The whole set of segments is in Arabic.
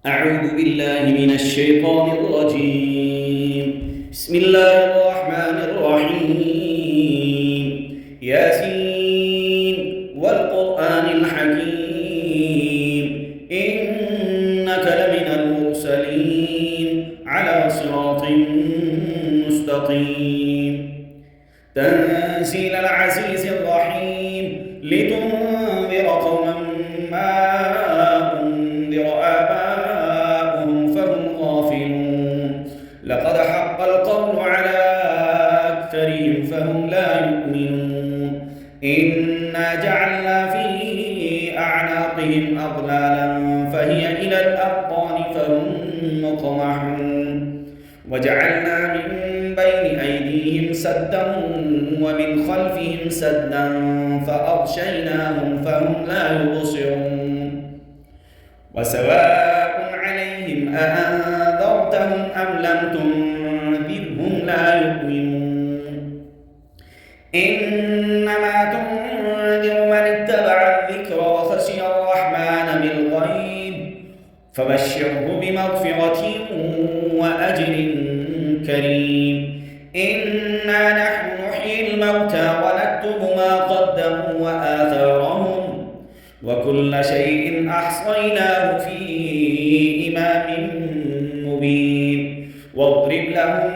أعوذ بالله من الشيطان الرجيم. بسم الله الرحمن الرحيم. ياسين والقرآن الحكيم إنك لمن المرسلين على صراط مستقيم. تنزيل العزيز الرحيم لتنذر قوما ما أنذر آباؤهم فهم غافلون. لقد حق القول على أكثرهم فهم لا يؤمنون. إنا جعلنا في أعناقهم أغلالا فهي إلى الأذقان فهم مقمحون. وجعلنا من بين أيديهم سدا ومن خلفهم سدا فأغشيناهم فهم لا يبصرون. وسواء عليهم أأنذرتهم أم لم تنذرهم لا يؤمنون. إنما تنذر من اتبع الذكر وخشي الرحمن بالغيب فبشره بمغفرة وأجر كريم. إنا نحن نحيي الموتى ونكتب ما قدموا وآثارهم وكل شيء أحصيناه في إمام مبين. واضرب لهم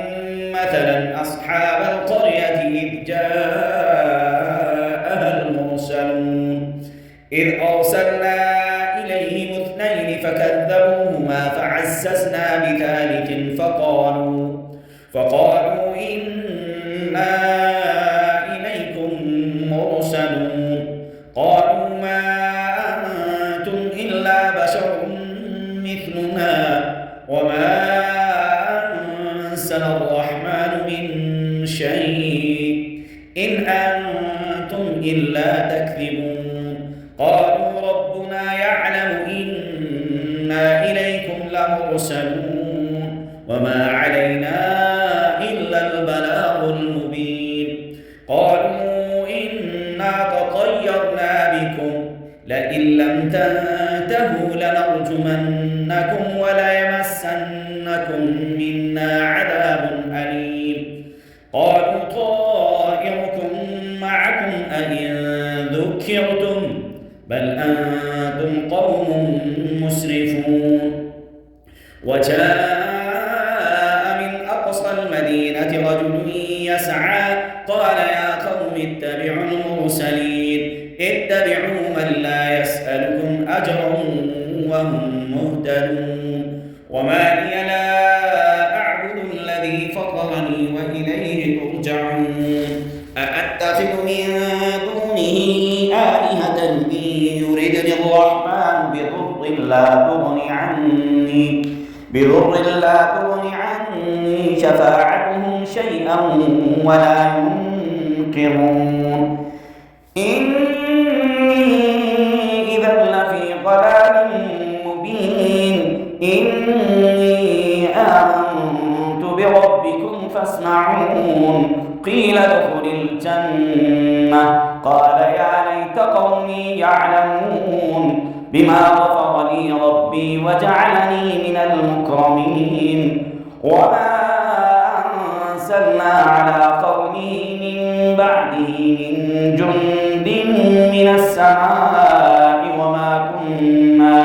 مثلا أصحاب القرية إذ جاءها المرسلون إذ أرسلنا إليهم اثنين فكذبوهما فعززنا بثالث فقالوا إنا إليكم مرسلون. قالوا ما أنتم إلا بشر مثلنا وما أنزل الرحمن من شيء إن أنتم إلا تكذبون. قالوا ربنا يعلم إنا إليكم لمرسلون وما علينا إلا البلاغ المبين. قالوا إنا تطيرنا بكم لئن لم تنتهوا لنرجمنكم وليمسنكم منا عذاب أليم. قالوا طائركم معكم أئن ذكرتم بل أنتم قوم مسرفون. وجاء من أقصى المدينة رجل يسعى قال يا قوم اتبعوا المرسلين اتبعوا من لا يسألكم أجرا وهم مهتدون. وما لي لا أعبد الذي فطرني وإليه ترجعون. أأتخذ من دونه آلهة إن يردني الرحمن بضر لا تغني عني شفاعتهم شيئا ولا ينقذون. إني إذا لفي ضلال مبين. إني آمنت بربكم فاسمعون. قيل ادخل الجنة قال يا ليت قومي يعلمون بما غفر لي ربي وجعلني من المكرمين. وما أنزلنا على قومه من بعده من جند من السماء وما كنا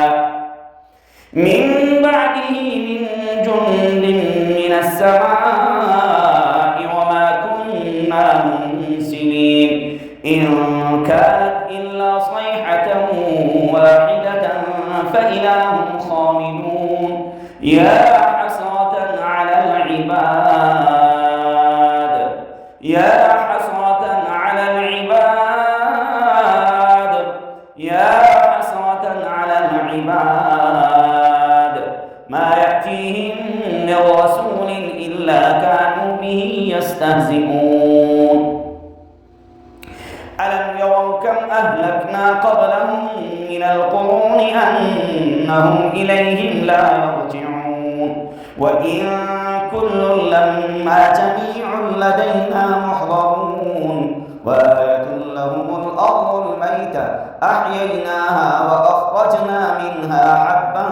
منزلين. إن كانت إلا صيحة واحدة فإذا هم خامدون. يا حسرة على العباد ما يأتيهم من رسول إلا كانوا به يستهزئون. ألم يروا كم أهلكنا قبلهم من القرون أنهم إليهم لا يرجعون. وإن كل لما جميع لدينا محضرون. وآية لهم الأرض الميتة كذلك أحييناها وأخرجنا منها حبا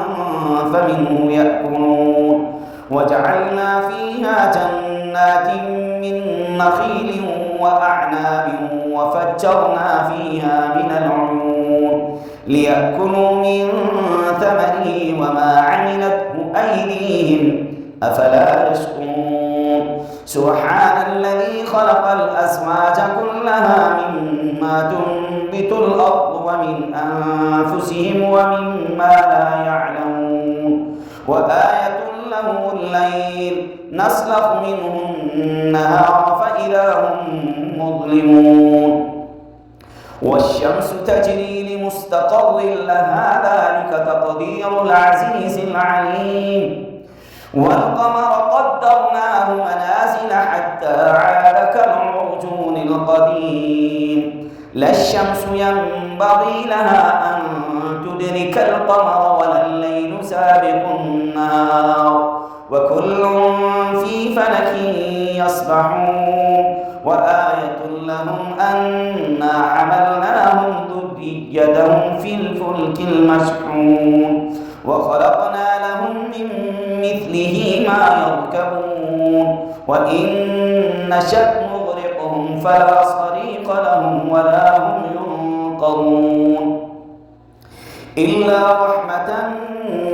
فمنه يأكلون وجعلنا فيها جنات من نخيل وأعناب وفجرنا فيها من العيون ليأكلوا من ثمره وما عملته أيديهم أفلا يشكرون سبحان الذي خلق الأزواج كلها مما تنبت الأرض ومن أنفسهم ومما لا يعلمون وآية له الليل نسلخ منه النهار فإذا هم مظلمون والشمس تجري لمستقر لها ذلك تقدير العزيز العليم والقمر قدرناه منازل حتى عاد كالعرجون القديم لا الشمس ينبغي لها أن تدرك القمر ولا الليل سابق النهار وكل في فلك يسبحون وآية لهم أنا حملناهم ذريتهم في الفلك المشحون وخلقنا لهم من مثله ما يركبون وإن نشأ نغرقهم فلا صريخ لهم ولا هم ينقذون إلا رحمة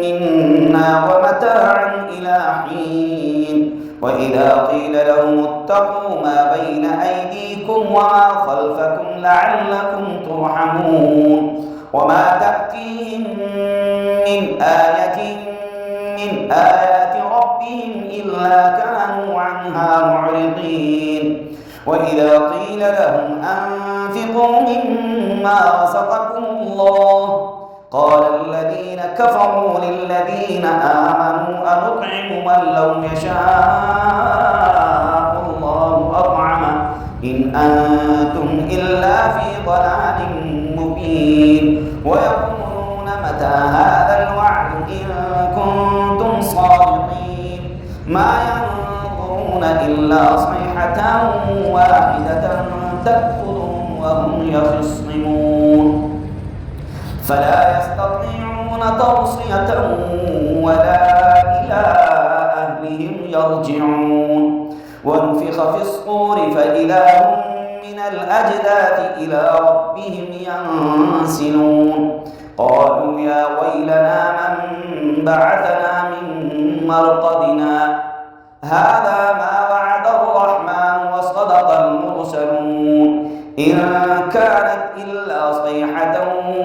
منا ومتاعا إلى حين وإذا قيل لهم اتقوا ما بين أيديكم وما خلفكم لعلكم ترحمون وما تأتيهم من آية من آيات ربهم إلا كانوا عنها معرضين وإذا قيل لهم أنفقوا مما رزقكم الله قال الذين كفروا للذين آمنوا أنطعم من لو يشاء الله أطعمه إن أنتم إلا في ضلال مبين ويقولون متى هذا الوعد إن كنتم صادقين ما ينظرون إلا صيحة واحدة تأخذهم وهم يخصمون فلا يستطيعون توصية ولا إلى أهلهم يرجعون ونفخ في الصور فإذا هم من الأجداث إلى ربهم ينسلون قالوا يا ويلنا من بعثنا من مرقدنا هذا ما وعد الرحمن وصدق المرسلون إن كانت إلا صيحة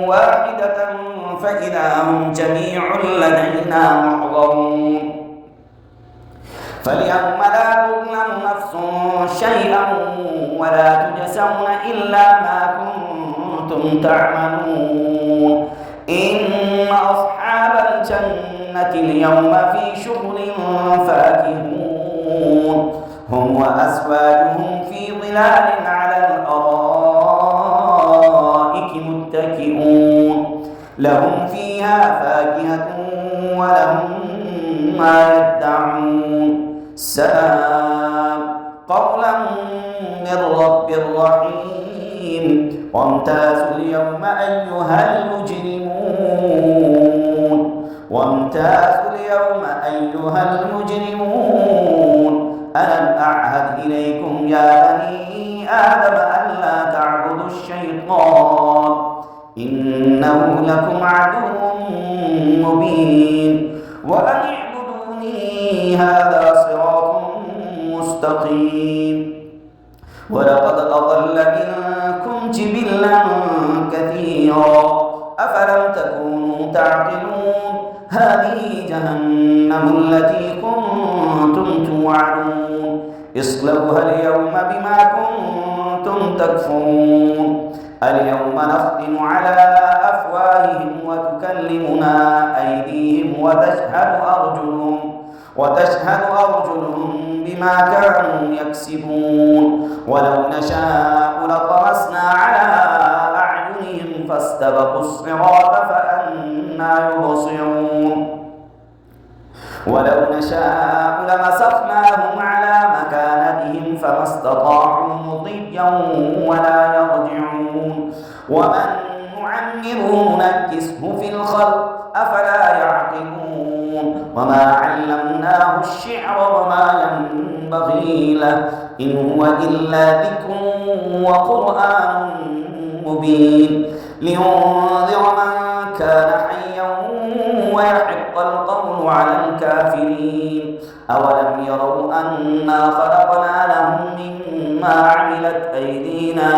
واحدة فإذا هم جميع لدينا محضرون فاليوم لا تظلم نفس شيئا ولا تجزون إلا ما كنتم تعملون إن أصحاب الجنة اليوم في شغل فاكهون هم وأزواجهم في ظلال على الأرائك متكئون لهم فيها فاكهة ولهم ما يدعون سلام قولا من رب رحيم وامتازوا اليوم أيها المجرمون وامتازوا اليوم أيها المجرمون ألم أعهد إليكم يا بني آدم ألا تعبدوا الشيطان إنه لكم عدو مبين وأن اعبدوني هذا صراط مستقيم ولقد أضل منكم جبلا كثيرا أفلم تكونوا تعقلون هذه جهنم التي كنتم توعدون اصلوها اليوم بما كنتم تكفرون اليوم نختم على أفواههم وتكلمنا أيديهم وتشهد أرجلهم بما كانوا يكسبون ولو نشاء لطمسنا على أعينهم فاستبقوا الصراط فأنى يبصرون ولو نشاء لمسخناهم على مكانتهم فما استطاعوا مضيا ولا يرجعون ومن ننشره ننكسه في الخلق أفلا يعقلون وما علمناه الشعر وما ينبغي له إن هو إلا ذكر وقرآن مبين لينذر من كان حيا ويحق القول على الكافرين أولم يروا أنا خلقنا لهم مما عملت أيدينا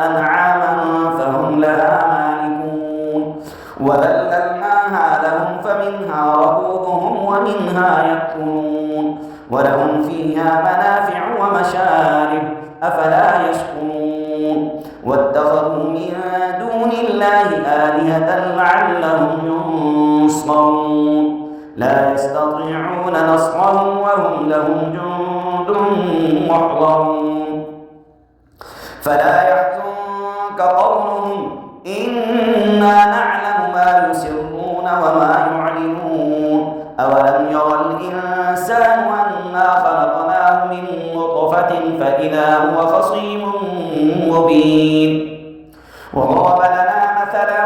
أنعاما فهم لها مالكون وذللناها لهم فمنها ركوبهم ومنها يأكلون ولهم فيها منافع ومشارب أفلا يشكرون واتخذوا من دون الله آلهة لعلهم ينصرون لا يستطيعون نصرهم وهم لهم جند محضرون فلا يحزنك قولهم إنا نعلم ما يسرون وما يعلنون أولم يرى الإنسان أنا خلقناه من نطفة فإذا هو خصيم مبين وضرب لنا مثلا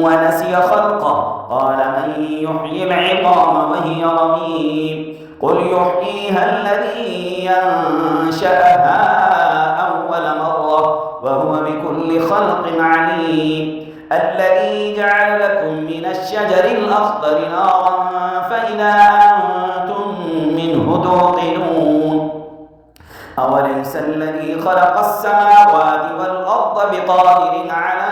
ونسي خلقه قال من يحيي العظام وهي رميم قل يحييها الذي ينشأها أول مرة وهو بكل خلق عليم الذي جعل لكم من الشجر الأخضر نارا فإذا أنتم منه توقدون أوليس الذي خلق السماوات والأرض بقادر على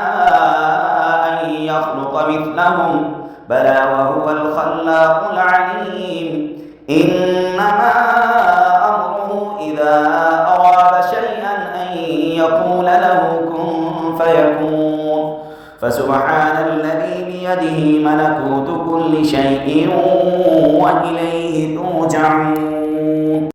أن يخلق مثلهم بلى وهو الخلاق العليم إنما أمره إذا أراد شيئا أن يقول له كن فيكون فسبحان الذي بيده ملكوت كل شيء وإليه ترجعون